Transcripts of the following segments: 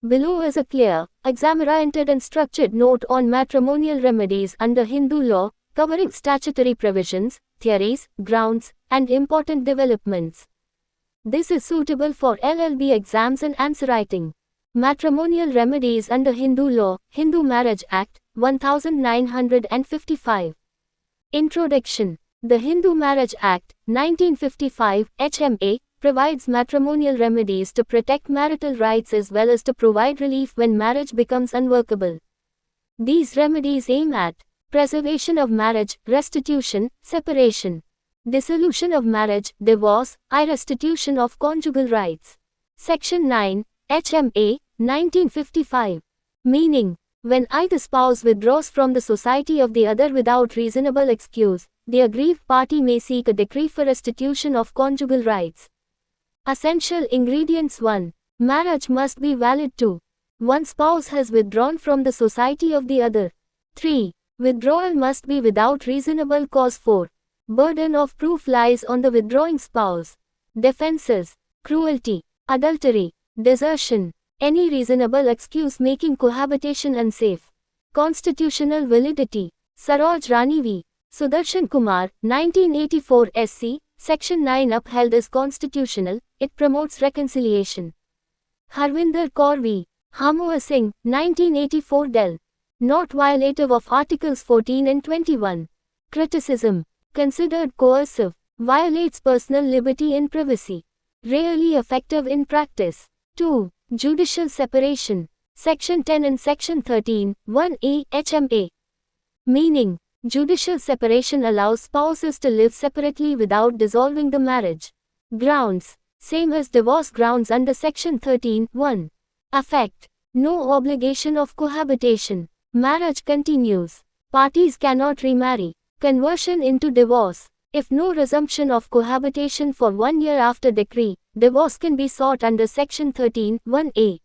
Below is a clear, exam-oriented and structured note on matrimonial remedies under Hindu law, covering statutory provisions, theories, grounds, and important developments. This is suitable for LLB exams and answer writing. Matrimonial remedies under Hindu law, Hindu Marriage Act, 1955. Introduction. The Hindu Marriage Act, 1955, HMA, provides matrimonial remedies to protect marital rights as well as to provide relief when marriage becomes unworkable. These remedies aim at preservation of marriage, restitution, separation, dissolution of marriage, divorce, restitution of conjugal rights. Section 9, HMA, 1955. Meaning, when either spouse withdraws from the society of the other without reasonable excuse, the aggrieved party may seek a decree for restitution of conjugal rights. Essential ingredients 1. Marriage must be valid 2. One spouse has withdrawn from the society of the other. 3. Withdrawal must be without reasonable cause 4. Burden of proof lies on the withdrawing spouse. Defenses: cruelty, adultery, desertion, any reasonable excuse making cohabitation unsafe. Constitutional validity. Saroj Rani v. Sudarshan Kumar, 1984 SC, Section 9 upheld as constitutional, it promotes reconciliation. Harvinder Kaur v. Hamua Singh, 1984 Del. Not violative of Articles 14 and 21. Criticism. Considered coercive, violates personal liberty and privacy. Rarely effective in practice. 2. Judicial separation. Section 10 and Section 13, 1A, HMA. Meaning, judicial separation allows spouses to live separately without dissolving the marriage. Grounds. Same as divorce grounds under Section 13, 1. Effect. No obligation of cohabitation. Marriage continues. Parties cannot remarry. Conversion into divorce. If no resumption of cohabitation for 1 year after decree, divorce can be sought under Section 13, 1A.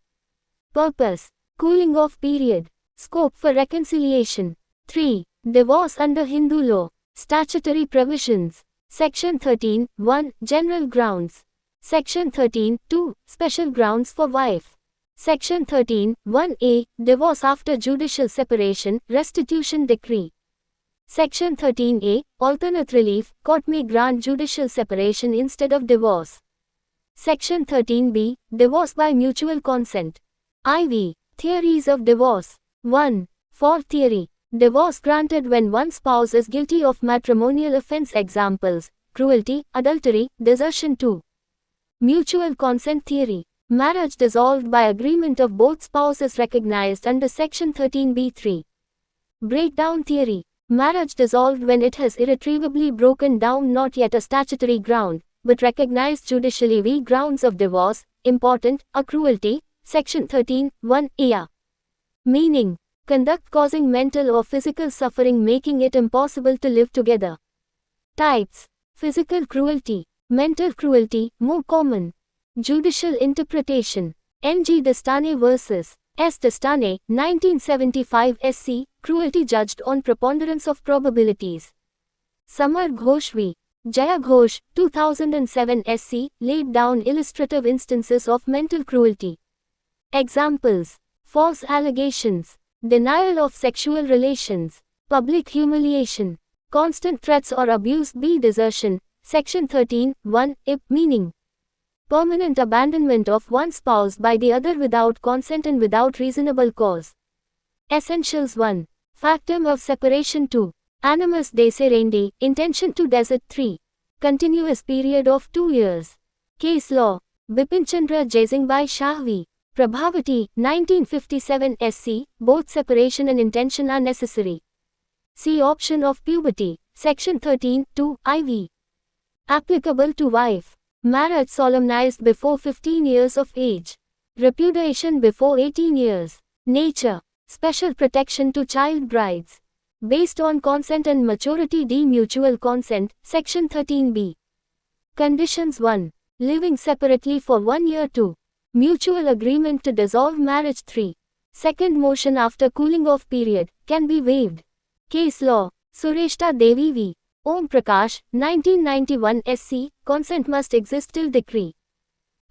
Purpose. Cooling off period. Scope for reconciliation. 3. Divorce under Hindu law. Statutory provisions. Section 13, 1. General grounds. Section 13, 2. Special grounds for wife. Section 13, 1A. Divorce after judicial separation, restitution decree. Section 13A. Alternate relief, court may grant judicial separation instead of divorce. Section 13B. Divorce by mutual consent. IV. Theories of divorce. 1. For theory. Divorce granted when one spouse is guilty of matrimonial offense. Examples: cruelty, adultery, desertion. 2. Mutual consent theory. Marriage dissolved by agreement of both spouses recognized under Section 13B3. Breakdown theory. Marriage dissolved when it has irretrievably broken down, not yet a statutory ground, but recognized judicially. V. Grounds of divorce. Important: a cruelty. Section 13, 1A. Meaning, conduct causing mental or physical suffering making it impossible to live together. Types: physical cruelty, mental cruelty, more common. Judicial interpretation. N.G. Dastane vs. S. Dastane, 1975 SC, cruelty judged on preponderance of probabilities. Samar Ghosh v. Jaya Ghosh, 2007 SC, laid down illustrative instances of mental cruelty. Examples: false allegations, denial of sexual relations, public humiliation, constant threats or abuse. B. Desertion. Section 13, 1, IP. Meaning, permanent abandonment of one spouse by the other without consent and without reasonable cause. Essentials. 1. Factum of separation. 2. Animus deserendi, intention to desert. 3. Continuous period of 2 years. Case law. Bipin Chandra Jaisingbai Shah v. Prabhavati, 1957 SC, both separation and intention are necessary. See option of puberty. Section 13, 2, IV. Applicable to wife. Marriage solemnized before 15 years of age. Repudiation before 18 years. Nature. Special protection to child brides. Based on consent and maturity. D. Mutual consent. Section 13B. Conditions. 1. Living separately for 1 year. 2. Mutual agreement to dissolve marriage. 3. Second motion after cooling off period can be waived. Case law. Sureshta Devi v. Om Prakash, 1991 SC, consent must exist till decree.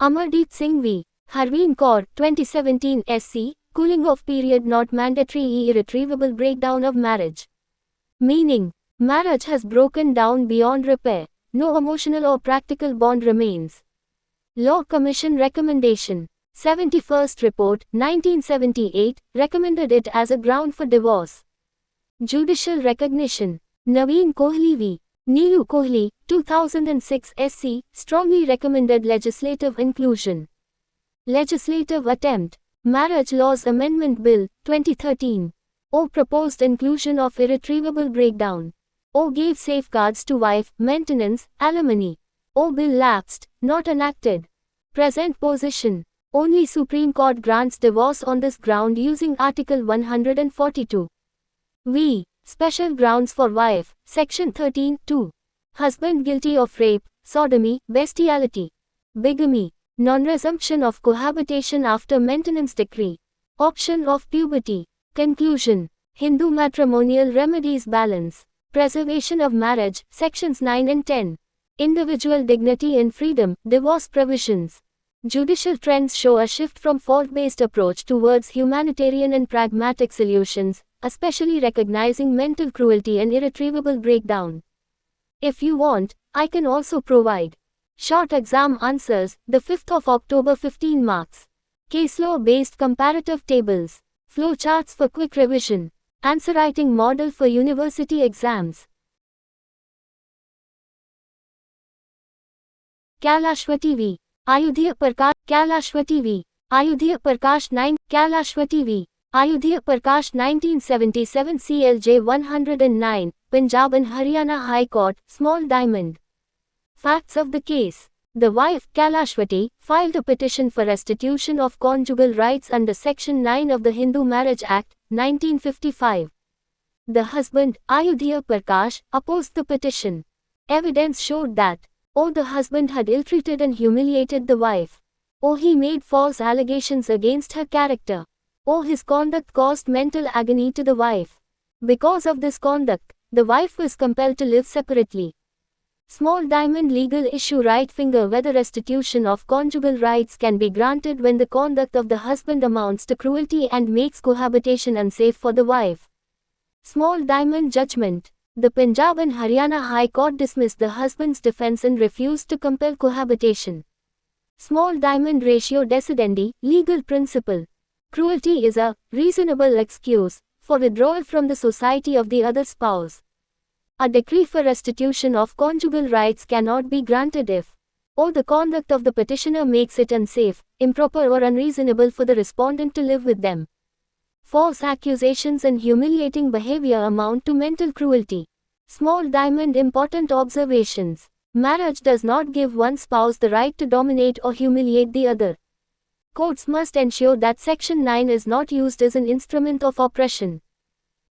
Amardeep Singh v. Harveen Kaur, 2017 SC, cooling off period not mandatory, irretrievable breakdown of marriage. Meaning, marriage has broken down beyond repair. No emotional or practical bond remains. Law Commission Recommendation 71st Report, 1978, recommended it as a ground for divorce. Judicial Recognition Naveen Kohli v. Neelu Kohli, 2006 SC, strongly recommended legislative inclusion. Legislative Attempt Marriage Laws Amendment Bill, 2013. O proposed inclusion of irretrievable breakdown. O gave safeguards to wife, maintenance, alimony. O bill lapsed, not enacted. Present position. Only Supreme Court grants divorce on this ground using Article 142. V. Special grounds for wife, Section 13(2). Husband guilty of rape, sodomy, bestiality, bigamy, non-resumption of cohabitation after maintenance decree, option of puberty. Conclusion. Hindu matrimonial remedies balance. Preservation of marriage, Sections 9 and 10. Individual dignity and freedom, divorce provisions. Judicial trends show a shift from fault-based approach towards humanitarian and pragmatic solutions, especially recognizing mental cruelty and irretrievable breakdown. If you want, I can also provide short exam answers, the 5th of October 15 marks. Case law-based comparative tables. Flowcharts for quick revision. Answer writing model for university exams. Kailashwati v. Ayodhya Prakash. Kailashwati v. Ayodhya Prakash 9. Kailashwati v. Ayodhya Prakash 1977 CLJ 109, Punjab and Haryana High Court, Small Diamond. Facts of the case. The wife, Kailashwati, filed a petition for restitution of conjugal rights under Section 9 of the Hindu Marriage Act, 1955. The husband, Ayodhya Prakash, opposed the petition. Evidence showed that, the husband had ill-treated and humiliated the wife. He made false allegations against her character. His conduct caused mental agony to the wife. Because of this conduct, the wife was compelled to live separately. Small Diamond legal issue. Right finger whether restitution of conjugal rights can be granted when the conduct of the husband amounts to cruelty and makes cohabitation unsafe for the wife. Small Diamond judgment. The Punjab and Haryana High Court dismissed the husband's defense and refused to compel cohabitation. Small Diamond ratio decidendi, legal principle. Cruelty is a reasonable excuse for withdrawal from the society of the other spouse. A decree for restitution of conjugal rights cannot be granted if the conduct of the petitioner makes it unsafe, improper or unreasonable for the respondent to live with them. False accusations and humiliating behavior amount to mental cruelty. Small Diamond important observations. Marriage does not give one spouse the right to dominate or humiliate the other. Courts must ensure that Section 9 is not used as an instrument of oppression.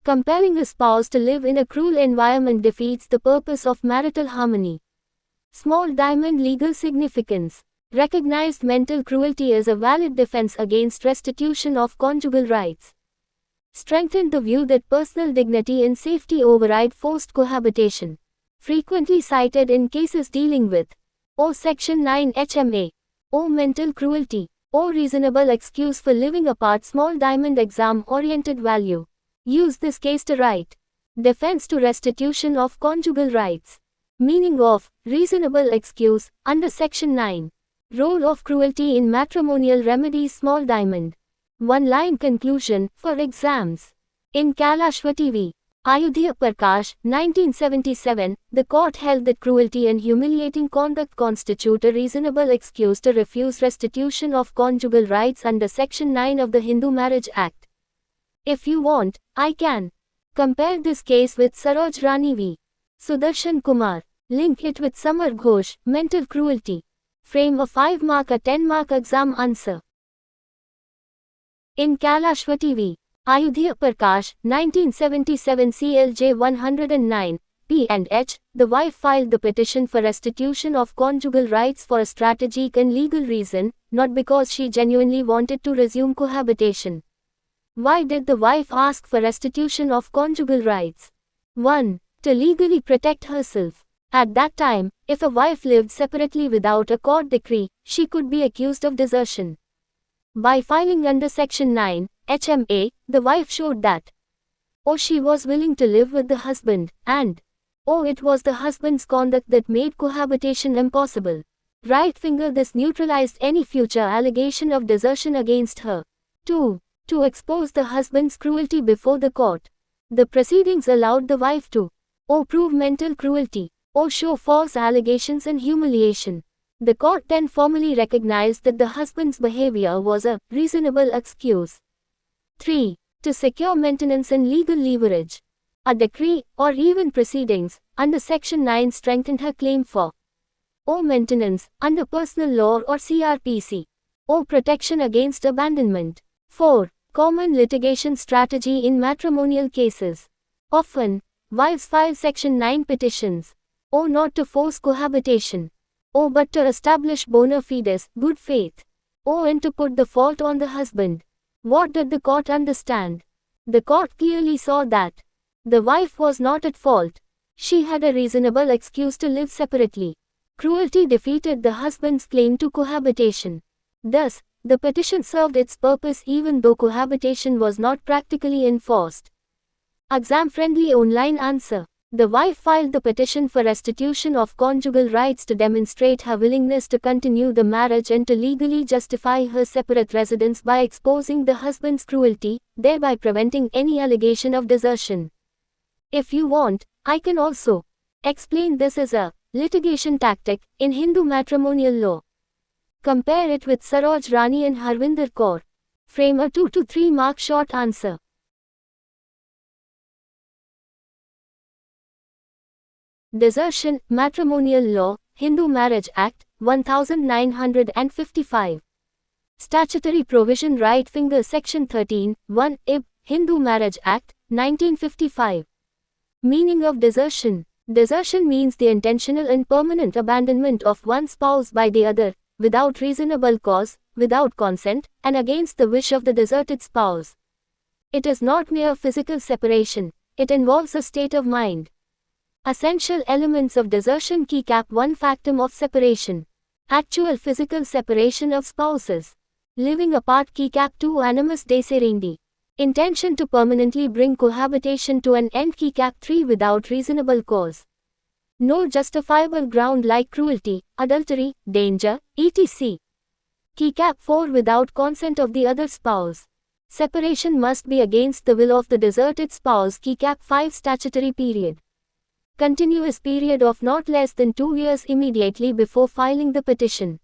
Compelling a spouse to live in a cruel environment defeats the purpose of marital harmony. Small Diamond legal significance. Recognized mental cruelty as a valid defense against restitution of conjugal rights. Strengthened the view that personal dignity and safety override forced cohabitation. Frequently cited in cases dealing with Section 9 HMA. Mental cruelty. Reasonable excuse for living apart. Small Diamond exam-oriented value. Use this case to write defense to restitution of conjugal rights. Meaning of reasonable excuse under Section 9. Role of cruelty in matrimonial remedies. Small Diamond. One-line conclusion for exams. In Kailashwati v. Ayodhya Prakash, 1977, the court held that cruelty and humiliating conduct constitute a reasonable excuse to refuse restitution of conjugal rights under Section 9 of the Hindu Marriage Act. If you want, I can compare this case with Saroj Rani v. Sudarshan Kumar. Link it with Samar Ghosh, mental cruelty. Frame a 5-mark or 10-mark exam answer. In Kailashwati v. Ayodhya Prakash, 1977 CLJ 109, P&H, the wife filed the petition for restitution of conjugal rights for a strategic and legal reason, not because she genuinely wanted to resume cohabitation. Why did the wife ask for restitution of conjugal rights? 1. To legally protect herself. At that time, if a wife lived separately without a court decree, she could be accused of desertion. By filing under Section 9, HMA, the wife showed that she was willing to live with the husband, and it was the husband's conduct that made cohabitation impossible. Right finger, this neutralized any future allegation of desertion against her. 2. To expose the husband's cruelty before the court. The proceedings allowed the wife to prove mental cruelty, show false allegations and humiliation. The court then formally recognized that the husband's behavior was a reasonable excuse. 3. To secure maintenance and legal leverage. A decree, or even proceedings, under Section 9 strengthened her claim for maintenance, under personal law or CRPC. Protection against abandonment. 4. Common litigation strategy in matrimonial cases. Often, wives file Section 9 petitions. Not to force cohabitation. But to establish bona fides, good faith. And to put the fault on the husband. What did the court understand? The court clearly saw that the wife was not at fault. She had a reasonable excuse to live separately. Cruelty defeated the husband's claim to cohabitation. Thus, the petition served its purpose even though cohabitation was not practically enforced. Exam-friendly online answer. The wife filed the petition for restitution of conjugal rights to demonstrate her willingness to continue the marriage and to legally justify her separate residence by exposing the husband's cruelty, thereby preventing any allegation of desertion. If you want, I can also explain this as a litigation tactic in Hindu matrimonial law. Compare it with Saroj Rani and Harvinder Kaur. Frame a 2 to 3 mark short answer. Desertion, Matrimonial Law, Hindu Marriage Act, 1955. Statutory provision right finger Section 13, 1 IB, Hindu Marriage Act, 1955. Meaning of desertion. Desertion means the intentional and permanent abandonment of one spouse by the other, without reasonable cause, without consent, and against the wish of the deserted spouse. It is not mere physical separation, it involves a state of mind. Essential elements of desertion: key cap 1 factum of separation. Actual physical separation of spouses. Living apart key cap 2 animus deserendi. Intention to permanently bring cohabitation to an end key cap 3 without reasonable cause. No justifiable ground like cruelty, adultery, danger, etc. Key cap 4 without consent of the other spouse. Separation must be against the will of the deserted spouse key cap 5 statutory period. Continuous period of not less than 2 years immediately before filing the petition.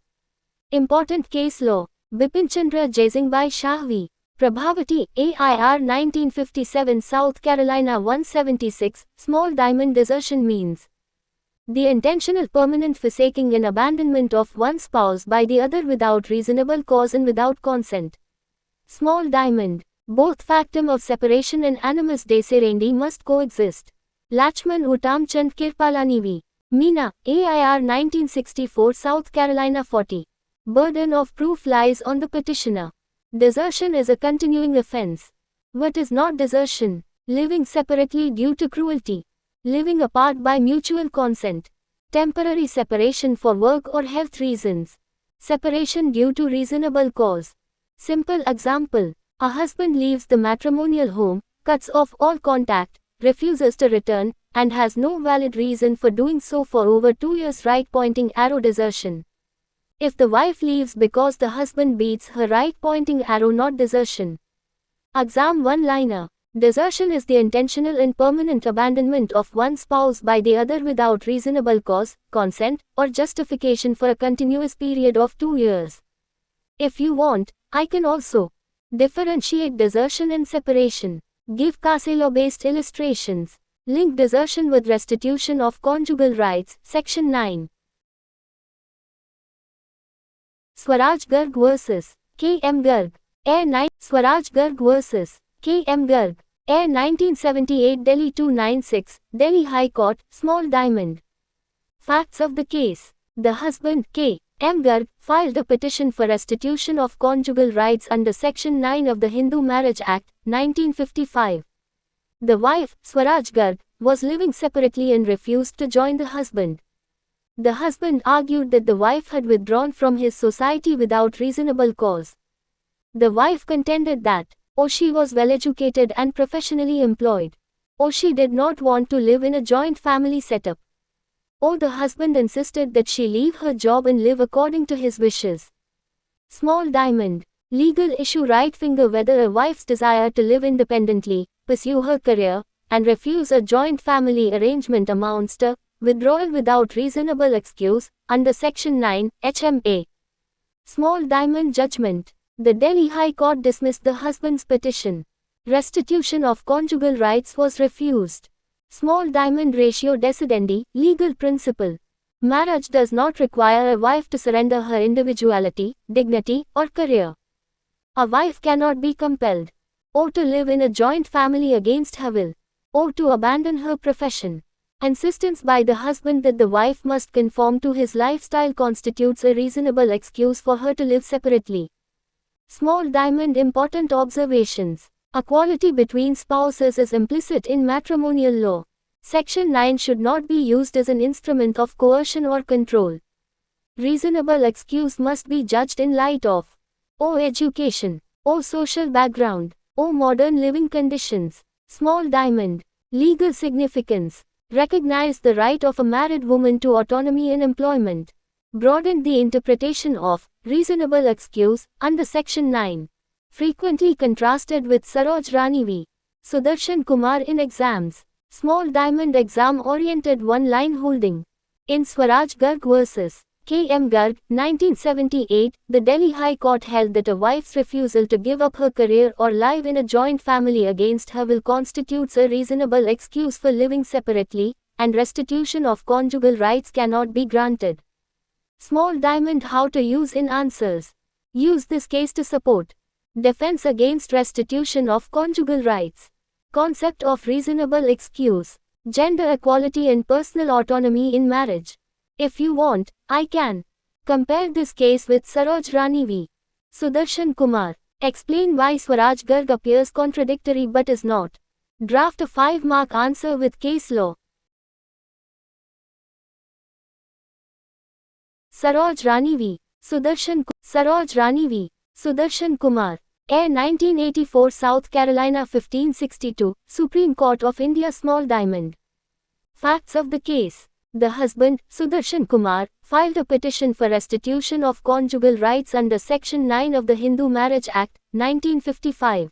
Important case law. Bipin Chandra Jaisingbai Shahvi. Prabhavati, AIR 1957 South Carolina 176, small diamond. Desertion means the intentional permanent forsaking and abandonment of one spouse by the other without reasonable cause and without consent. Small diamond. Both factum of separation and animus deserendi must coexist. Lachman Uttamchand Kirpalani v. Meena, AIR 1964 South Carolina 40. Burden of proof lies on the petitioner. Desertion is a continuing offense. What is not desertion? Living separately due to cruelty. Living apart by mutual consent. Temporary separation for work or health reasons. Separation due to reasonable cause. Simple example. A husband leaves the matrimonial home, cuts off all contact, refuses to return, and has no valid reason for doing so for over 2 years. Right pointing arrow. Desertion. If the wife leaves because the husband beats her. Right pointing arrow. Not desertion. Exam one-liner. Desertion is the intentional and permanent abandonment of one spouse by the other without reasonable cause, consent, or justification for a continuous period of 2 years. If you want, I can also differentiate desertion and separation. Give case law-based illustrations. Link desertion with restitution of conjugal rights, Section 9. Swaraj Garg vs. K. M. Garg. Air 9. Swaraj Garg vs. K. M. Garg. Air 1978 Delhi 296, Delhi High Court, small diamond. Facts of the case. The husband, K. M. Garg, filed a petition for restitution of conjugal rights under Section 9 of the Hindu Marriage Act, 1955. The wife, Swaraj Garg, was living separately and refused to join the husband. The husband argued that the wife had withdrawn from his society without reasonable cause. The wife contended that, she was well educated and professionally employed. She did not want to live in a joint family setup. The husband insisted that she leave her job and live according to his wishes. Small diamond. Legal issue. Right finger. Whether a wife's desire to live independently, pursue her career, and refuse a joint family arrangement amounts to withdrawal without reasonable excuse, under Section 9, HMA. Small diamond judgment. The Delhi High Court dismissed the husband's petition. Restitution of conjugal rights was refused. Small diamond ratio decidendi, legal principle. Marriage does not require a wife to surrender her individuality, dignity, or career. A wife cannot be compelled, to live in a joint family against her will, to abandon her profession. Insistence by the husband that the wife must conform to his lifestyle constitutes a reasonable excuse for her to live separately. Small diamond. Important observations. Equality between spouses is implicit in matrimonial law. Section 9 should not be used as an instrument of coercion or control. Reasonable excuse must be judged in light of education, social background, modern living conditions. Small diamond. Legal significance. Recognized the right of a married woman to autonomy in employment. Broadened the interpretation of reasonable excuse under Section 9. Frequently contrasted with Saroj Rani v. Sudarshan Kumar in exams. Small diamond. Exam-oriented one-line holding. In Swaraj Garg vs. K.M. Garg, 1978, the Delhi High Court held that a wife's refusal to give up her career or live in a joint family against her will constitutes a reasonable excuse for living separately, and restitution of conjugal rights cannot be granted. Small diamond. How to use in answers. Use this case to support defense against restitution of conjugal rights. Concept of reasonable excuse. Gender equality and personal autonomy in marriage. If you want, I can. Compare this case with Saroj Rani v. Sudarshan Kumar. Explain why Swaraj Garg appears contradictory but is not. Draft a 5-mark answer with case law. Saroj Rani v. Sudarshan Kumar. Air 1984 South Carolina 1562, Supreme Court of India. Small diamond. Facts of the case. The husband, Sudarshan Kumar, filed a petition for restitution of conjugal rights under Section 9 of the Hindu Marriage Act, 1955.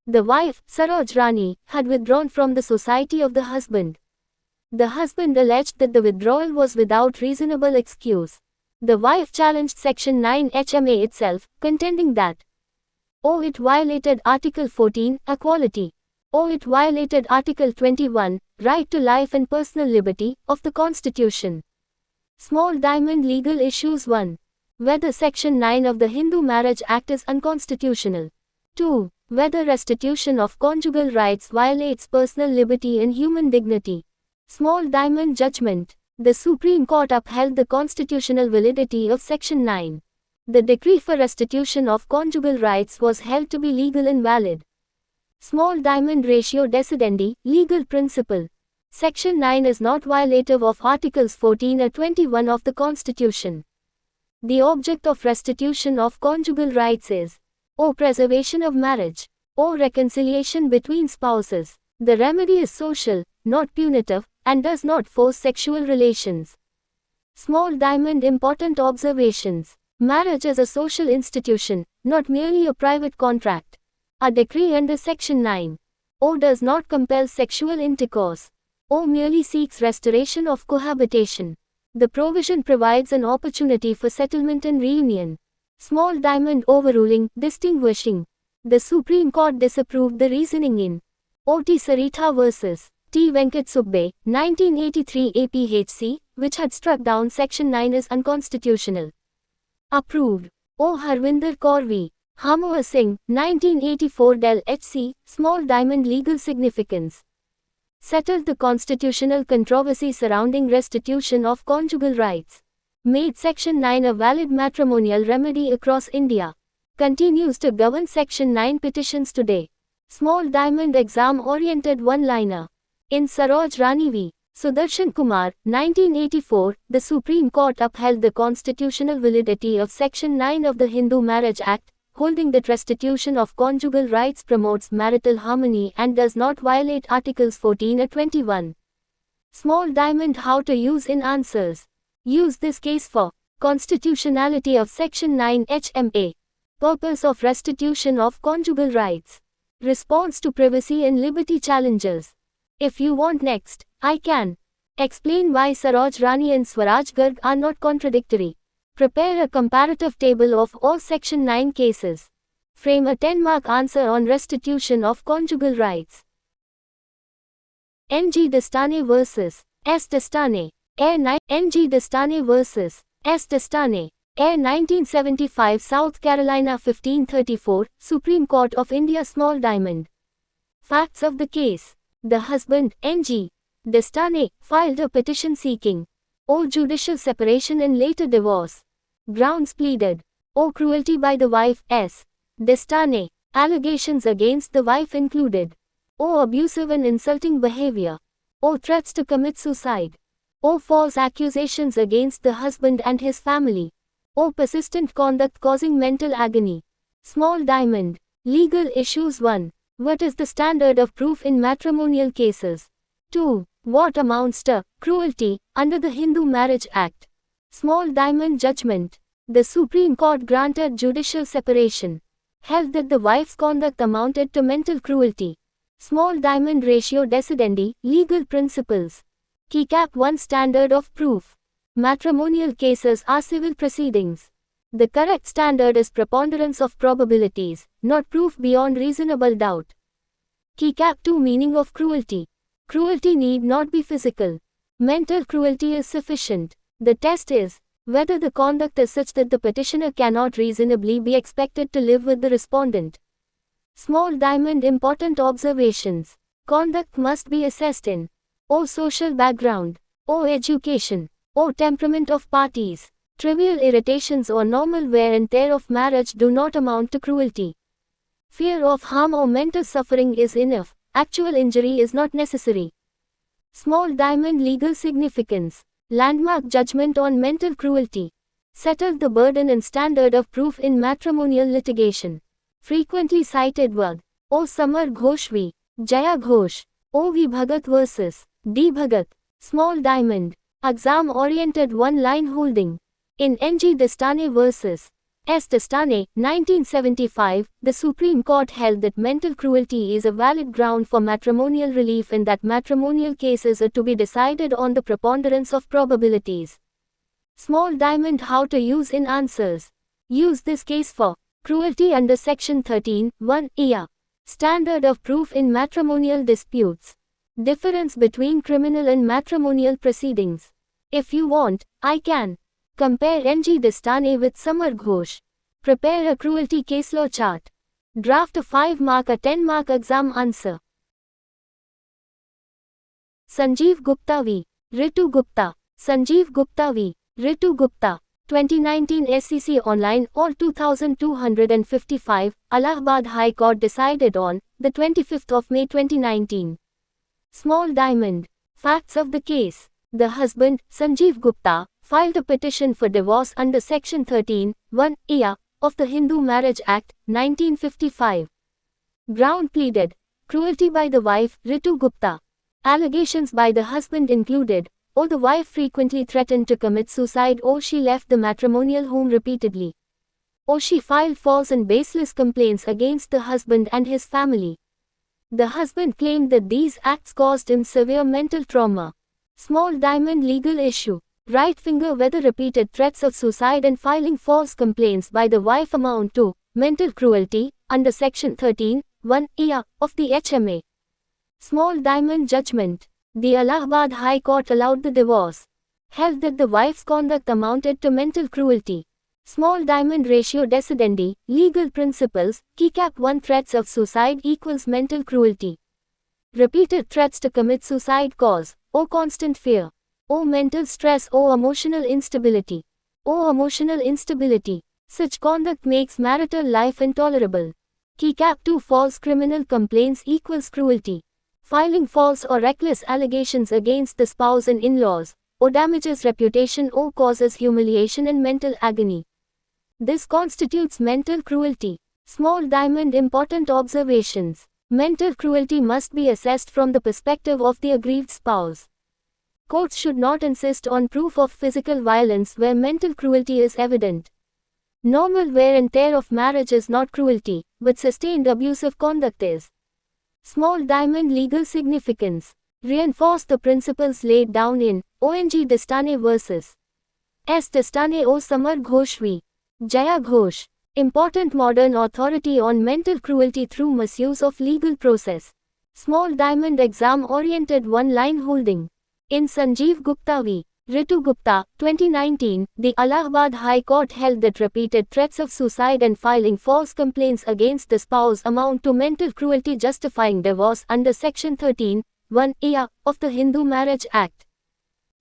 The wife, Saroj Rani, had withdrawn from the society of the husband. The husband alleged that the withdrawal was without reasonable excuse. The wife challenged Section 9 HMA itself, contending that it violated Article 14, equality. It violated Article 21, right to life and personal liberty, of the Constitution. Small diamond. Legal issues. 1. Whether Section 9 of the Hindu Marriage Act is unconstitutional. 2. Whether restitution of conjugal rights violates personal liberty and human dignity. Small diamond. Judgment. The Supreme Court upheld the constitutional validity of Section 9. The decree for restitution of conjugal rights was held to be legal and valid. Small diamond. Ratio decidendi, legal principle. Section 9 is not violative of Articles 14 or 21 of the Constitution. The object of restitution of conjugal rights is preservation of marriage, reconciliation between spouses. The remedy is social, not punitive, and does not force sexual relations. Small diamond. Important observations. Marriage is a social institution, not merely a private contract. A decree under Section 9 does not compel sexual intercourse, merely seeks restoration of cohabitation. The provision provides an opportunity for settlement and reunion. Small diamond. Overruling, distinguishing. The Supreme Court disapproved the reasoning in O.T. Saritha vs. T. Venkat Subbe, 1983 APHC, which had struck down Section 9 as unconstitutional. Approved. Harvinder Kaur v. Hamoa Singh, 1984 Del HC, Small diamond. Legal significance. Settled the constitutional controversy surrounding restitution of conjugal rights. Made Section 9 a valid matrimonial remedy across India. Continues to govern Section 9 petitions today. Small diamond. Exam-oriented one-liner. In Saroj Rani v. Sudarshan Kumar, 1984, the Supreme Court upheld the constitutional validity of Section 9 of the Hindu Marriage Act, holding that restitution of conjugal rights promotes marital harmony and does not violate Articles 14 or 21. Small diamond how to use in answers. Use this case for constitutionality of Section 9 HMA. Purpose of restitution of conjugal rights. Response to privacy and liberty challenges. If you want next, I can. Explain why Saroj Rani and Swaraj Garg are not contradictory. Prepare a comparative table of all Section 9 cases. Frame a 10-mark answer on restitution of conjugal rights. N.G. Dastane vs. S. Dastane. N.G. Dastane vs. S. Dastane. Air 1975 South Carolina 1534, Supreme Court of India Small diamond. Facts of the case. The husband, N.G. Dastane, filed a petition seeking O. Judicial separation and later divorce. Grounds pleaded O. Cruelty by the wife, S. Dastane. Allegations against the wife included O. Abusive and insulting behavior. O. Threats to commit suicide. O. False accusations against the husband and his family. O. Persistent conduct causing mental agony. Small diamond. Legal issues 1. What is the standard of proof in matrimonial cases? 2. What amounts to cruelty under the Hindu Marriage Act? Small diamond judgment. The Supreme Court granted judicial separation. Held that the wife's conduct amounted to mental cruelty. Small diamond ratio decidendi, legal principles. Key cap 1 standard of proof. Matrimonial cases are civil proceedings. The correct standard is preponderance of probabilities, not proof beyond reasonable doubt. Key cap 2 meaning of cruelty. Cruelty need not be physical. Mental cruelty is sufficient. The test is whether the conduct is such that the petitioner cannot reasonably be expected to live with the respondent. Small diamond important observations. Conduct must be assessed in O. Social background. O. Education. O. Temperament of parties. Trivial irritations or normal wear and tear of marriage do not amount to cruelty. Fear of harm or mental suffering is enough. Actual injury is not necessary. Small diamond legal significance. Landmark judgment on mental cruelty. Settled the burden and standard of proof in matrimonial litigation. Frequently cited work. O. Samar Ghosh v. Jaya Ghosh. O. V. Bhagat vs. D. Bhagat. Small diamond. Exam-oriented one-line holding. In N.G. Dastane vs. S. Dastane, 1975, the Supreme Court held that mental cruelty is a valid ground for matrimonial relief and that matrimonial cases are to be decided on the preponderance of probabilities. Small diamond how to use in answers. Use this case for cruelty under Section 13, 1 EA. Standard of proof in matrimonial disputes. Difference between criminal and matrimonial proceedings. If you want, I can. Compare N.G. Dastane with Samar Ghosh. Prepare a cruelty case law chart. Draft a 5-mark or 10-mark exam answer. Sanjeev Gupta v. Ritu Gupta. Sanjeev Gupta v. Ritu Gupta. 2019 SEC Online All 2255, Allahabad High Court decided on the 25th of May 2019. Small diamond. Facts of the case. The husband, Sanjeev Gupta, filed a petition for divorce under Section 13, 1 EA of the Hindu Marriage Act, 1955. Ground pleaded cruelty by the wife, Ritu Gupta. Allegations by the husband included O. The wife frequently threatened to commit suicide. O. She left the matrimonial home repeatedly. O. She filed false and baseless complaints against the husband and his family. The husband claimed that these acts caused him severe mental trauma. Small diamond legal issue. Right finger whether repeated threats of suicide and filing false complaints by the wife amount to mental cruelty under Section 13, 1 EA of the HMA. Small diamond judgment. The Allahabad High Court allowed the divorce. Held that the wife's conduct amounted to mental cruelty. Small diamond ratio decidendi, legal principles, key cap 1 threats of suicide equals mental cruelty. Repeated threats to commit suicide cause O. Constant fear. O. Mental stress. O. Emotional instability. O. Emotional instability. Such conduct makes marital life intolerable. Key cap 2 false criminal complaints equals cruelty. Filing false or reckless allegations against the spouse and in-laws. O. Damages reputation. O. Causes humiliation and mental agony. This constitutes mental cruelty. Small diamond important observations. Mental cruelty must be assessed from the perspective of the aggrieved spouse. Courts should not insist on proof of physical violence where mental cruelty is evident. Normal wear and tear of marriage is not cruelty, but sustained abusive conduct is. Small diamond legal significance. Reinforce the principles laid down in ONG Destane vs. S. Destane o Samar Ghosh v. Jaya Ghosh. Important modern authority on mental cruelty through misuse of legal process. Small diamond exam-oriented one-line holding. In Sanjeev Gupta v. Ritu Gupta, 2019, the Allahabad High Court held that repeated threats of suicide and filing false complaints against the spouse amount to mental cruelty justifying divorce under Section 13(1)(a) of the Hindu Marriage Act.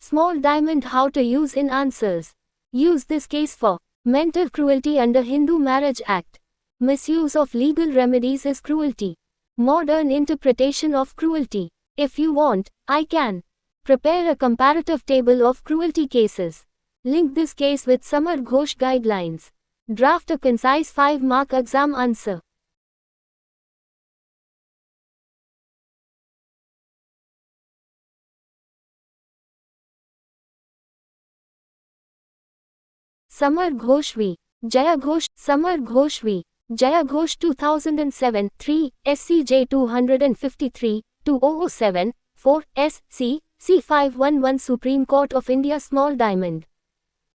Small diamond how to use in answers. Use this case for mental cruelty under Hindu Marriage Act. Misuse of legal remedies is cruelty. Modern interpretation of cruelty. If you want, I can. Prepare a comparative table of cruelty cases. Link this case with Samar Ghosh guidelines. Draft a concise 5-mark exam answer. Samar Ghosh v. Jaya Ghosh. Samar Ghosh v. Jaya Ghosh 2007, 3, SCJ 253, 2007, 4, SC. C511 Supreme Court of India. Small diamond.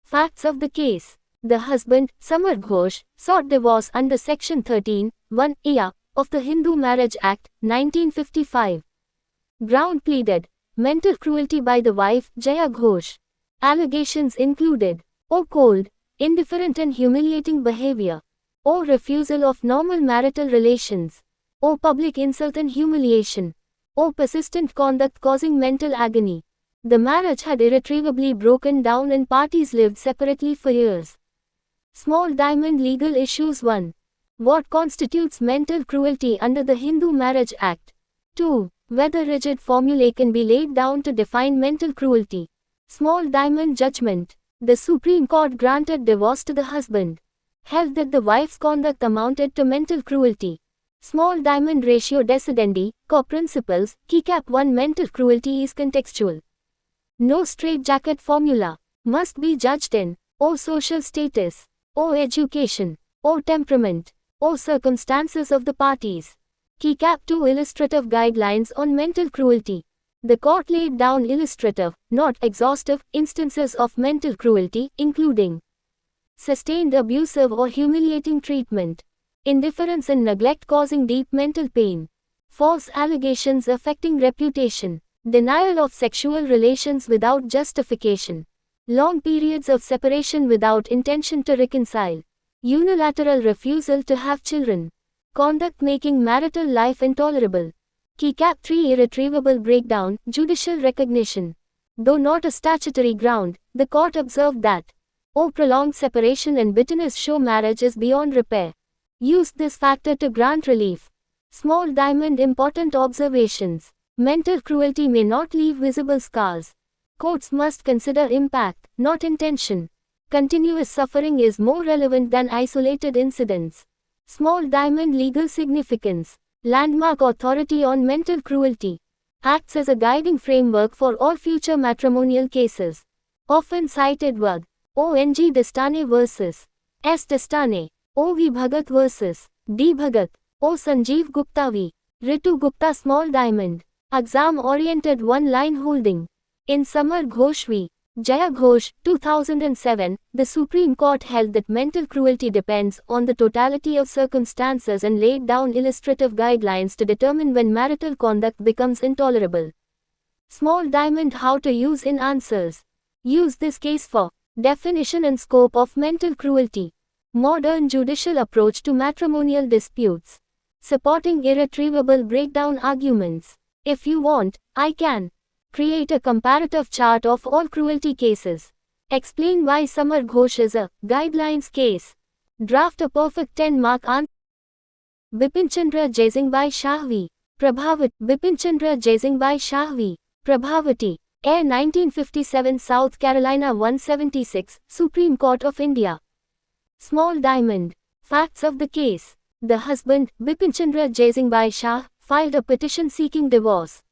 Facts of the case. The husband, Samar Ghosh, sought divorce under Section 13(1)(a) of the Hindu Marriage Act, 1955. Ground pleaded. Mental cruelty by the wife, Jaya Ghosh. Allegations included O cold, indifferent and humiliating behavior. O refusal of normal marital relations. O public insult and humiliation. O persistent conduct causing mental agony. The marriage had irretrievably broken down and parties lived separately for years. Small diamond legal issues. 1. What constitutes mental cruelty under the Hindu Marriage Act? 2. Whether rigid formulae can be laid down to define mental cruelty. Small diamond judgment. The Supreme Court granted divorce to the husband. Held that the wife's conduct amounted to mental cruelty. Small diamond ratio decidendi, core principles, keycap 1 mental cruelty is contextual. No straitjacket formula. Must be judged in O social status, O education, O temperament, O circumstances of the parties. Keycap 2 illustrative guidelines on mental cruelty. The court laid down illustrative, not exhaustive, instances of mental cruelty, including sustained abusive or humiliating treatment, indifference and neglect causing deep mental pain, false allegations affecting reputation, denial of sexual relations without justification, long periods of separation without intention to reconcile, unilateral refusal to have children, conduct making marital life intolerable. Keycap 3 irretrievable breakdown, judicial recognition. Though not a statutory ground, the court observed that O prolonged separation and bitterness show marriage is beyond repair. Used this factor to grant relief. Small diamond important observations. Mental cruelty may not leave visible scars. Courts must consider impact, not intention. Continuous suffering is more relevant than isolated incidents. Small diamond legal significance. Landmark authority on mental cruelty. Acts as a guiding framework for all future matrimonial cases. Often cited word. ONG Destane vs. S. Destane. O. V. Bhagat vs. D. Bhagat. O. Sanjeev Gupta v. Ritu Gupta. Small diamond. Exam-oriented one-line holding. In Samar Ghosh v. Jaya Ghosh, 2007, the Supreme Court held that mental cruelty depends on the totality of circumstances and laid down illustrative guidelines to determine when marital conduct becomes intolerable. Small diamond how to use in answers. Use this case for definition and scope of mental cruelty. Modern judicial approach to matrimonial disputes. Supporting irretrievable breakdown arguments. If you want, I can. Create a comparative chart of all cruelty cases. Explain why Samar Ghosh is a guidelines case. Draft a perfect 10-mark answer. Bipinchandra Jaisingbai Shahvi. Prabhavati. Bipinchandra Jaisingbai Shahvi. Prabhavati. Air 1957 South Carolina 176, Supreme Court of India. Small diamond. Facts of the case. The husband, Bipin Chandra Jaisinghbhai Shah, filed a petition seeking divorce.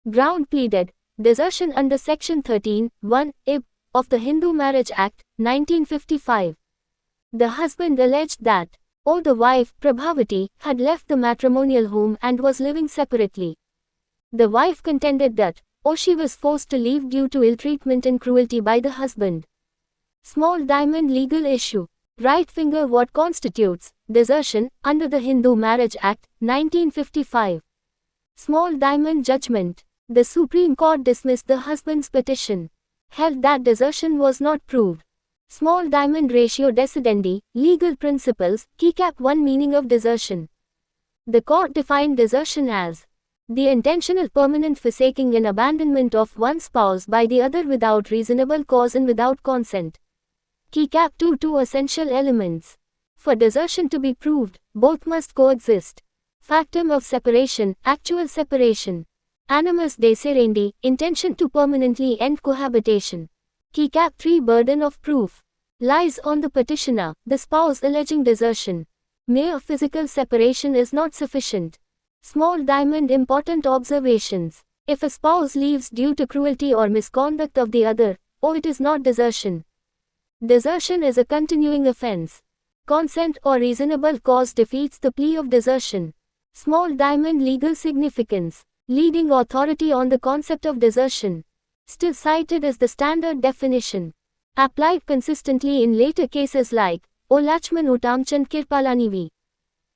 Ground pleaded, desertion under Section 13(1)(ib) of the Hindu Marriage Act, 1955. The husband alleged that, the wife, Prabhavati, had left the matrimonial home and was living separately. The wife contended that, she was forced to leave due to ill treatment and cruelty by the husband. Small diamond legal issue. Right finger what constitutes desertion under the Hindu Marriage Act, 1955. Small diamond judgment. The Supreme Court dismissed the husband's petition. Held that desertion was not proved. Small diamond ratio decidendi, legal principles, key cap 1 meaning of desertion. The court defined desertion as the intentional permanent forsaking and abandonment of one spouse by the other without reasonable cause and without consent. Key cap 2 essential elements. For desertion to be proved, both must coexist. Factum of separation, actual separation. Animus desidendi, intention to permanently end cohabitation. Key cap 3 burden of proof. Lies on the petitioner, the spouse alleging desertion. Mere physical separation is not sufficient. Small diamond important observations. If a spouse leaves due to cruelty or misconduct of the other, it is not desertion. Desertion is a continuing offense. Consent or reasonable cause defeats the plea of desertion. Small diamond legal significance. Leading authority on the concept of desertion. Still cited as the standard definition. Applied consistently in later cases like O. Lachman Uttamchand Kirpalani v.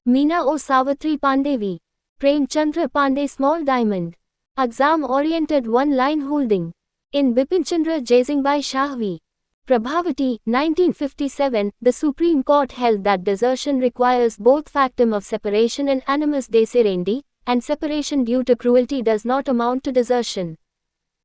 Meena O. Savitri Pandey v. Prem Chandra Pandey. Small diamond. Exam-oriented one-line holding. In Bipin Chandra Jaisinghbhai Shah v. Prabhavati, 1957, the Supreme Court held that desertion requires both factum of separation and animus desidendi, and separation due to cruelty does not amount to desertion.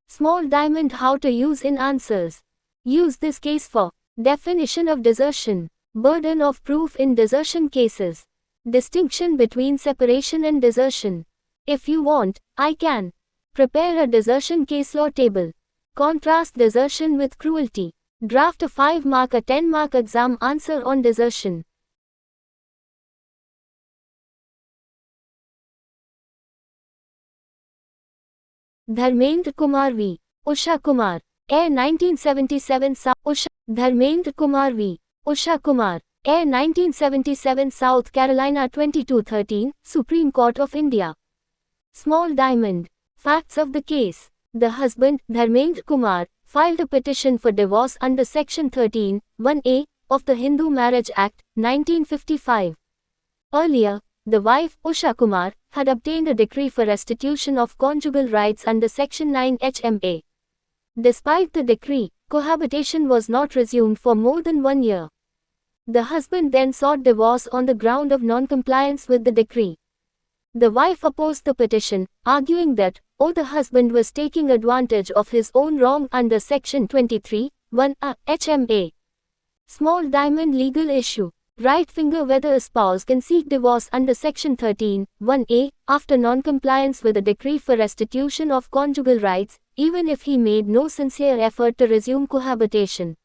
Small diamond how to use in answers. Use this case for definition of desertion, burden of proof in desertion cases, distinction between separation and desertion. If you want, I can prepare a desertion case law table. Contrast desertion with cruelty. Draft a 5-mark or 10-mark exam answer on desertion. Dharmendra Kumar v. Usha Kumar. Air 1977 South Usha. Dharmendra Kumar v. Usha Kumar. Air 1977 South Carolina 2213, Supreme Court of India. Small diamond. Facts of the case. The husband, Dharmendra Kumar, filed a petition for divorce under Section 13(1)(a) of the Hindu Marriage Act, 1955. Earlier, the wife, Usha Kumar, had obtained a decree for restitution of conjugal rights under Section 9 HMA. Despite the decree, cohabitation was not resumed for more than 1 year. The husband then sought divorce on the ground of non-compliance with the decree. The wife opposed the petition, arguing that, the husband was taking advantage of his own wrong under Section 23(1)(a) HMA. Small diamond legal issue. Right finger whether a spouse can seek divorce under Section 13(1)(a) after non-compliance with a decree for restitution of conjugal rights, even if he made no sincere effort to resume cohabitation.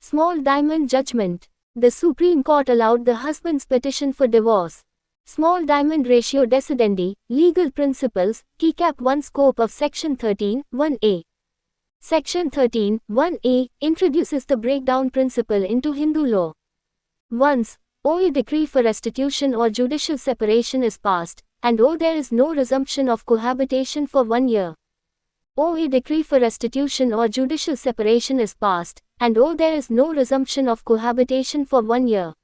Small diamond judgment. The Supreme Court allowed the husband's petition for divorce. Small diamond ratio decidendi, legal principles, key cap 1 scope of Section 13(1)(a). Section 13(1)(a) introduces the breakdown principle into Hindu law. Once, a decree for restitution or judicial separation is passed, and there is no resumption of cohabitation for 1 year. A decree for restitution or judicial separation is passed, and there is no resumption of cohabitation for 1 year.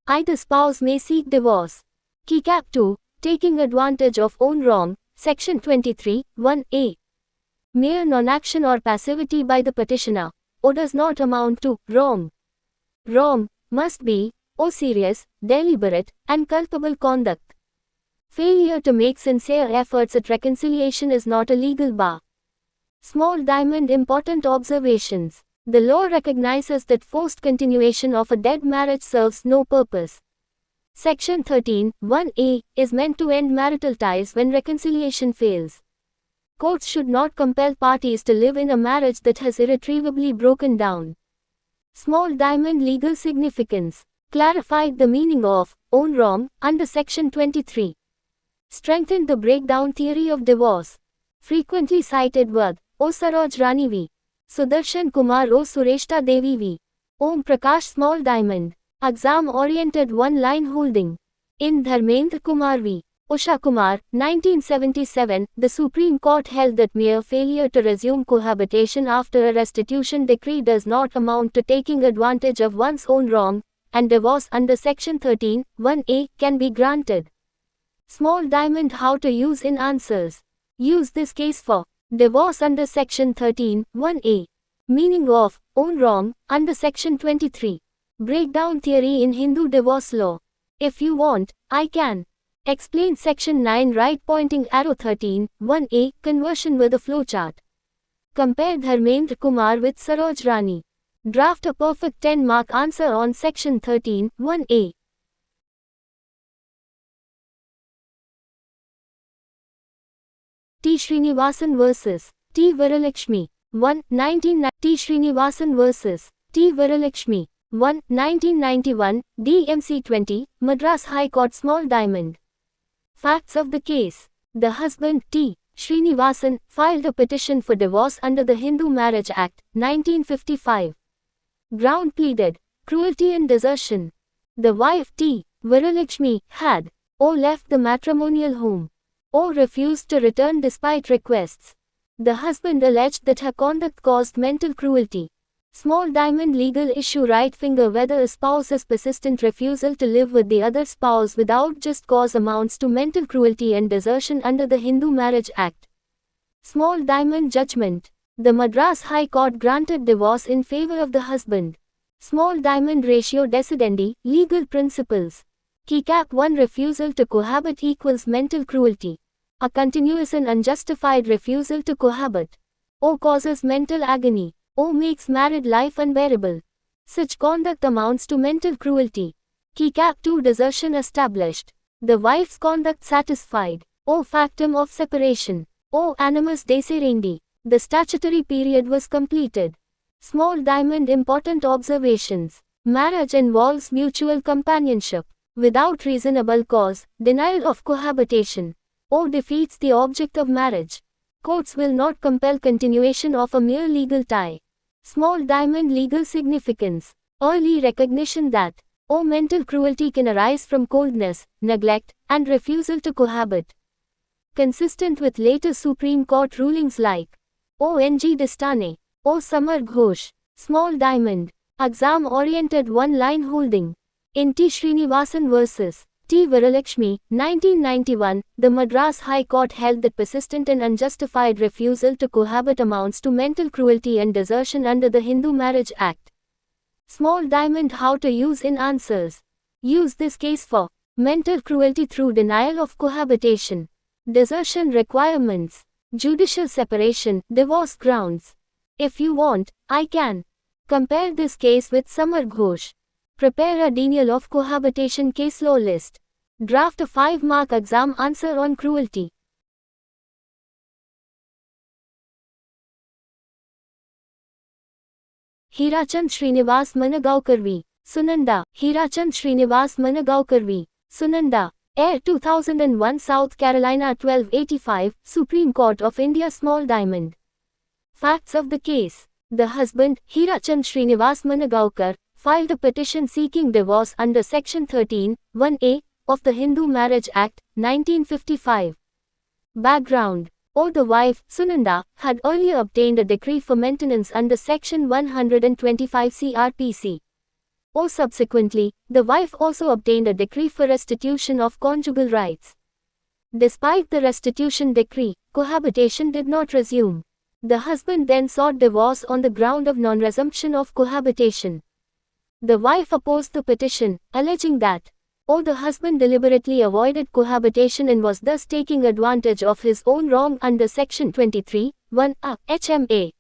Either spouse may seek divorce. Key cap 2, taking advantage of own wrong, Section 23(1)(a). Mere non-action or passivity by the petitioner, does not amount to wrong. Wrong must be serious, deliberate, and culpable conduct. Failure to make sincere efforts at reconciliation is not a legal bar. Small diamond important observations. The law recognizes that forced continuation of a dead marriage serves no purpose. Section 13(1)(a) is meant to end marital ties when reconciliation fails. Courts should not compel parties to live in a marriage that has irretrievably broken down. Small diamond legal significance. Clarified the meaning of own wrong under Section 23. Strengthened the breakdown theory of divorce. Frequently cited were O. Saroj Rani v. Sudarshan Kumar O. Sureshta Devi v. Om Prakash Small Diamond. Exam-oriented one-line holding. In Dharmendra Kumar v. Usha Kumar, 1977, the Supreme Court held that mere failure to resume cohabitation after a restitution decree does not amount to taking advantage of one's own wrong, and divorce under Section 13(1)(a) can be granted. Small Diamond How to use in answers. Use this case for divorce under Section 13(1)(a). Meaning of own wrong under Section 23. Breakdown theory in Hindu divorce law. If you want, I can explain Section 9 right pointing arrow 13(1)(a) conversion with a flowchart. Compare Dharmendra Kumar with Saroj Rani. Draft a perfect 10-mark answer on Section 13(1)(a). T. Srinivasan vs. T. Varalakshmi. 1. 1990. T. Srinivasan vs. T. Varalakshmi. 1. 1991, DMC 20, Madras High Court Small Diamond. Facts of the case. The husband, T. Srinivasan, filed a petition for divorce under the Hindu Marriage Act, 1955. Ground pleaded, cruelty and desertion. The wife, T. Varalakshmi, had O. left the matrimonial home. O. refused to return despite requests. The husband alleged that her conduct caused mental cruelty. Small Diamond legal issue right finger whether a spouse's persistent refusal to live with the other spouse without just cause amounts to mental cruelty and desertion under the Hindu Marriage Act. Small Diamond judgment. The Madras High Court granted divorce in favor of the husband. Small Diamond ratio decidendi, legal principles. Key cap 1 refusal to cohabit equals mental cruelty. A continuous and unjustified refusal to cohabit. O causes mental agony. O makes married life unbearable. Such conduct amounts to mental cruelty. Key cap 2 desertion established. The wife's conduct satisfied. O factum of separation. O animus decerendi. The statutory period was completed. Small Diamond important observations. Marriage involves mutual companionship. Without reasonable cause, denial of cohabitation. O defeats the object of marriage. Courts will not compel continuation of a mere legal tie. Small Diamond legal significance. Early recognition that O mental cruelty can arise from coldness, neglect, and refusal to cohabit. Consistent with later Supreme Court rulings like O. N.G. Distane, O. Samar Ghosh. Small Diamond. Exam-oriented one-line holding. In T. Srinivasan vs. T. Varalakshmi, 1991, the Madras High Court held that persistent and unjustified refusal to cohabit amounts to mental cruelty and desertion under the Hindu Marriage Act. Small Diamond How to use in answers. Use this case for mental cruelty through denial of cohabitation. Desertion requirements. Judicial separation, divorce grounds. If you want, I can compare this case with Samar Ghosh. Prepare a denial of cohabitation case law list. Draft a 5-mark exam answer on cruelty. Hirachand Srinivas Managaonkar v. Sunanda. Hirachand Srinivas Managaonkar v. Sunanda. Air 2001 South Carolina 1285, Supreme Court of India Small Diamond. Facts of the case. The husband, Hirachand Srinivas Managaonkar, filed a petition seeking divorce under Section 13(1)(a) of the Hindu Marriage Act, 1955. Background. O. The wife, Sunanda, had earlier obtained a decree for maintenance under Section 125 CRPC. O. Subsequently, the wife also obtained a decree for restitution of conjugal rights. Despite the restitution decree, cohabitation did not resume. The husband then sought divorce on the ground of non-resumption of cohabitation. The wife opposed the petition, alleging that O. the husband deliberately avoided cohabitation and was thus taking advantage of his own wrong under Section 23(1)(a) HMA.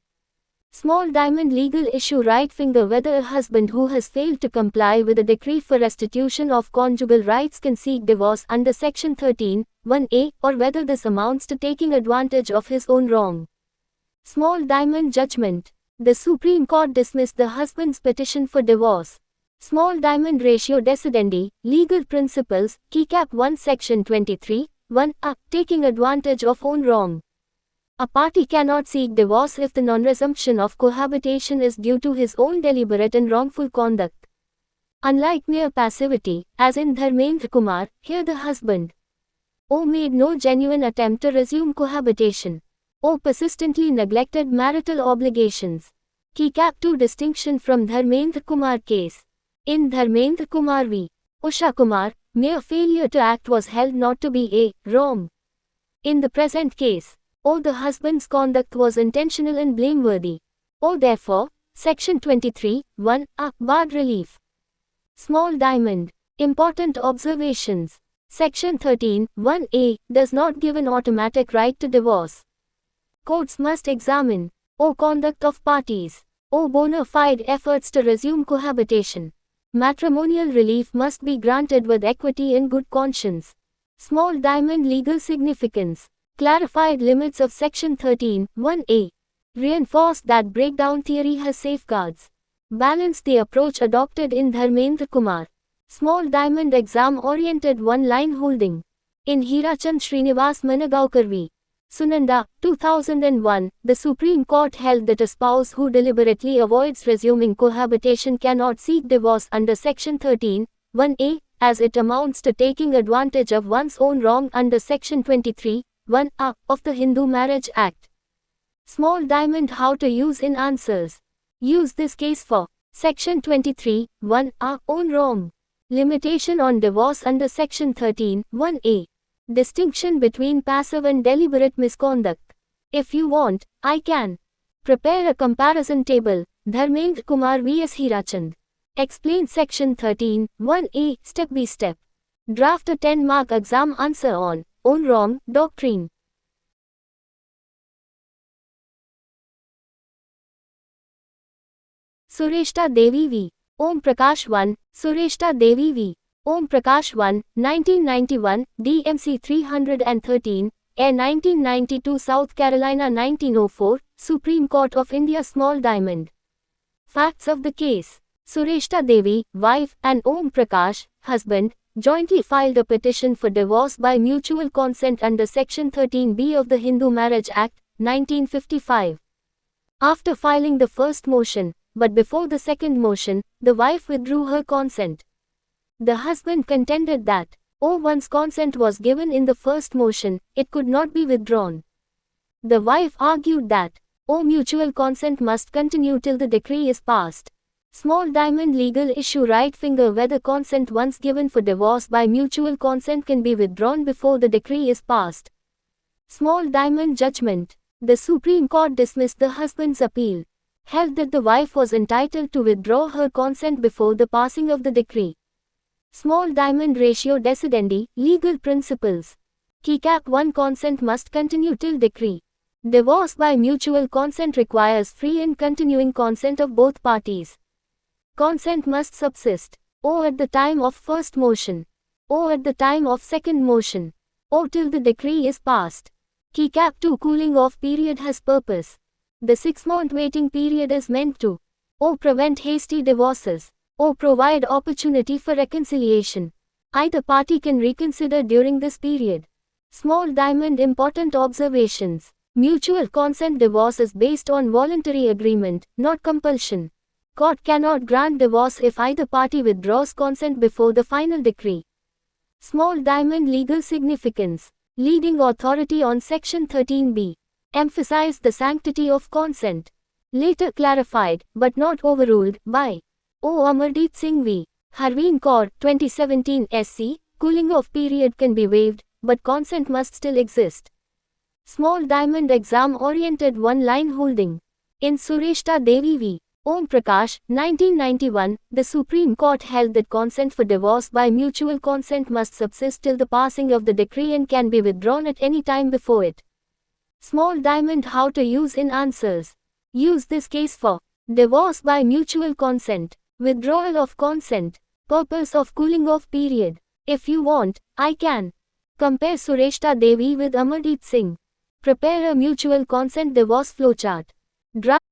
Small Diamond legal issue right finger whether a husband who has failed to comply with a decree for restitution of conjugal rights can seek divorce under Section 13(1)(a) or whether this amounts to taking advantage of his own wrong. Small Diamond judgment. The Supreme Court dismissed the husband's petition for divorce. Small diamond ratio decidendi, legal principles, Keycap 1 Section 23, 1a, taking advantage of own wrong. A party cannot seek divorce if the non-resumption of cohabitation is due to his own deliberate and wrongful conduct. Unlike mere passivity, as in Dharmendra Kumar, here the husband O made no genuine attempt to resume cohabitation. O persistently neglected marital obligations. Keycap 2 distinction from Dharmendra Kumar case. In Dharmendra Kumar v. Usha Kumar, mere failure to act was held not to be a wrong. In the present case, the husband's conduct was intentional and blameworthy. Therefore, Section 23, 1a, barred relief. Small diamond. Important observations. Section 13, 1a, does not give an automatic right to divorce. Courts must examine conduct of parties, bona fide efforts to resume cohabitation. Matrimonial relief must be granted with equity and good conscience. Small diamond legal significance. Clarified limits of Section 13, 1a. Reinforced that breakdown theory has safeguards. Balanced the approach adopted in Dharmendra Kumar. Small diamond exam-oriented one-line holding. In Hirachand Srinivas Managaonkar v. Sunanda, 2001, the Supreme Court held that a spouse who deliberately avoids resuming cohabitation cannot seek divorce under Section 13, 1a, as it amounts to taking advantage of one's own wrong under Section 23, 1a, of the Hindu Marriage Act. Small diamond how to use in answers. Use this case for Section 23, 1a, own wrong. Limitation on divorce under Section 13, 1a. Distinction between passive and deliberate misconduct. If you want, I can. Prepare a comparison table. Dharmendra Kumar vs Hirachand. Explain Section 13, 1a, step by step. Draft a 10-mark exam answer on own wrong doctrine. Sureshta Devi v. Om Prakash 1, Sureshta Devi v. Om Prakash 1, 1991, DMC 313, Air 1992 South Carolina 1904, Supreme Court of India Small diamond. Facts of the case. Sureshta Devi, wife, and Om Prakash, husband, jointly filed a petition for divorce by mutual consent under Section 13b of the Hindu Marriage Act, 1955. After filing the first motion, but before the second motion, the wife withdrew her consent. The husband contended that, once consent was given in the first motion, it could not be withdrawn. The wife argued that, mutual consent must continue till the decree is passed. Small diamond legal issue right finger whether consent once given for divorce by mutual consent can be withdrawn before the decree is passed. Small diamond judgment. The Supreme Court dismissed the husband's appeal. Held that the wife was entitled to withdraw her consent before the passing of the decree. Small diamond ratio decidendi, legal principles. Keycap 1 consent must continue till decree. Divorce by mutual consent requires free and continuing consent of both parties. Consent must subsist, at the time of first motion, at the time of second motion, till the decree is passed. Keycap 2 cooling off period has purpose. The 6-month waiting period is meant to prevent hasty divorces, provide opportunity for reconciliation. Either party can reconsider during this period. Small diamond important observations. Mutual consent divorce is based on voluntary agreement, not compulsion. Court cannot grant divorce if either party withdraws consent before the final decree. Small diamond legal significance. Leading authority on Section 13b. Emphasized the sanctity of consent. Later clarified, but not overruled, by Amardeep Singh v. Harveen Kaur, 2017 SC, cooling off period can be waived, but consent must still exist. Small diamond exam-oriented one-line holding. In Sureshta Devi v. Om Prakash, 1991, the Supreme Court held that consent for divorce by mutual consent must subsist till the passing of the decree and can be withdrawn at any time before it. Small diamond how to use in answers. Use this case for divorce by mutual consent, withdrawal of consent, purpose of cooling off period. If you want, I can. Compare Sureshta Devi with Amardeep Singh. Prepare a mutual consent divorce flowchart. Draft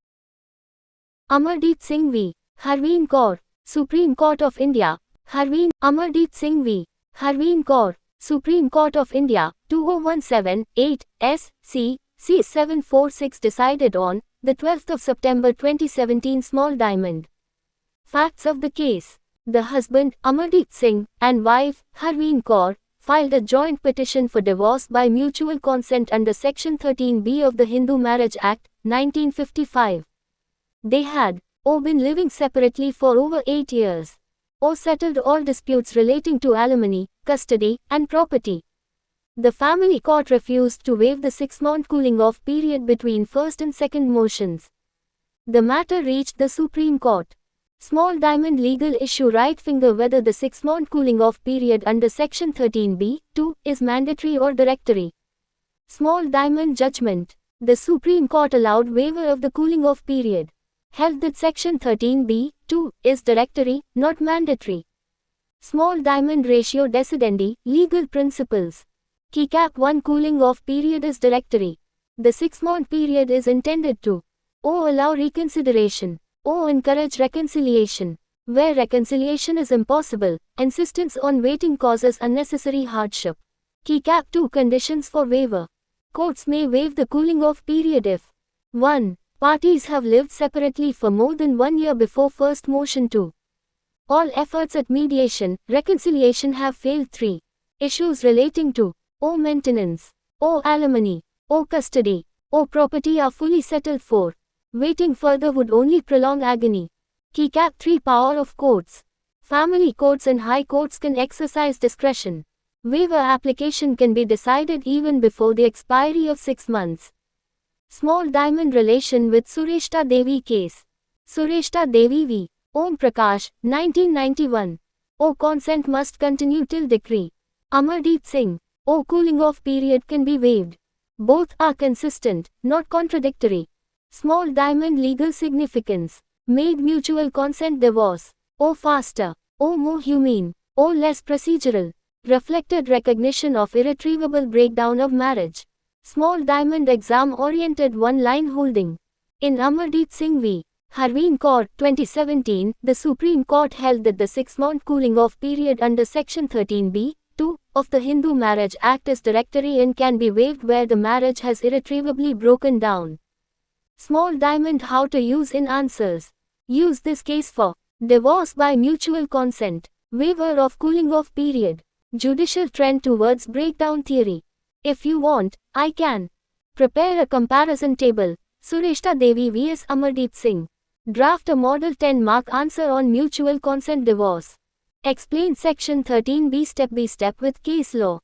Amardeep Singh v. Harveen Kaur. Supreme Court of India, Harveen, Amardeep Singh v. Harveen Kaur, Supreme Court of India, 2017-8, S.C. C746 decided on the 12th of September 2017. Small Diamond. Facts of the case. The husband, Amardeep Singh, and wife, Harveen Kaur, filed a joint petition for divorce by mutual consent under Section 13B of the Hindu Marriage Act, 1955. They had been living separately for over 8 years. Settled all disputes relating to alimony, custody, and property. The family court refused to waive the 6-month cooling-off period between first and second motions. The matter reached the Supreme Court. Small Diamond legal issue right finger whether the 6-month cooling-off period under Section 13B(2) is mandatory or directory. Small Diamond judgment. The Supreme Court allowed waiver of the cooling-off period. Held that Section 13B(2) is directory, not mandatory. Small Diamond ratio decidendi, legal principles. Key Cap 1 cooling off period is directory. The 6-month period is intended to allow reconsideration, encourage reconciliation. Where reconciliation is impossible, insistence on waiting causes unnecessary hardship. Key Cap 2 conditions for waiver. Courts may waive the cooling off period if 1. Parties have lived separately for more than 1 year before first motion. 2. All efforts at mediation, reconciliation have failed. 3. Issues relating to maintenance, alimony, custody, property are fully settled. 4. Waiting further would only prolong agony. Key Cap 3 power of courts. Family courts and high courts can exercise discretion. Waiver application can be decided even before the expiry of 6 months. Small Diamond relation with Sureshta Devi case. Sureshta Devi v. Om Prakash, 1991. Consent must continue till decree. Amardeep Singh. Cooling off period can be waived. Both are consistent, not contradictory. Small Diamond legal significance. Made mutual consent divorce. Faster. More humane. Less procedural. Reflected recognition of irretrievable breakdown of marriage. Small Diamond exam-oriented one-line holding. In Amardeep Singh v. Harveen Kaur, 2017, the Supreme Court held that the 6-month cooling-off period under Section 13B(2) of the Hindu Marriage Act is directory and can be waived where the marriage has irretrievably broken down. Small Diamond how to use in answers. Use this case for divorce by mutual consent, waiver of cooling-off period, judicial trend towards breakdown theory. If you want, I can prepare a comparison table. Sureshta Devi vs Amardeep Singh. Draft a model 10-mark answer on mutual consent divorce. Explain Section 13B step by step with case law.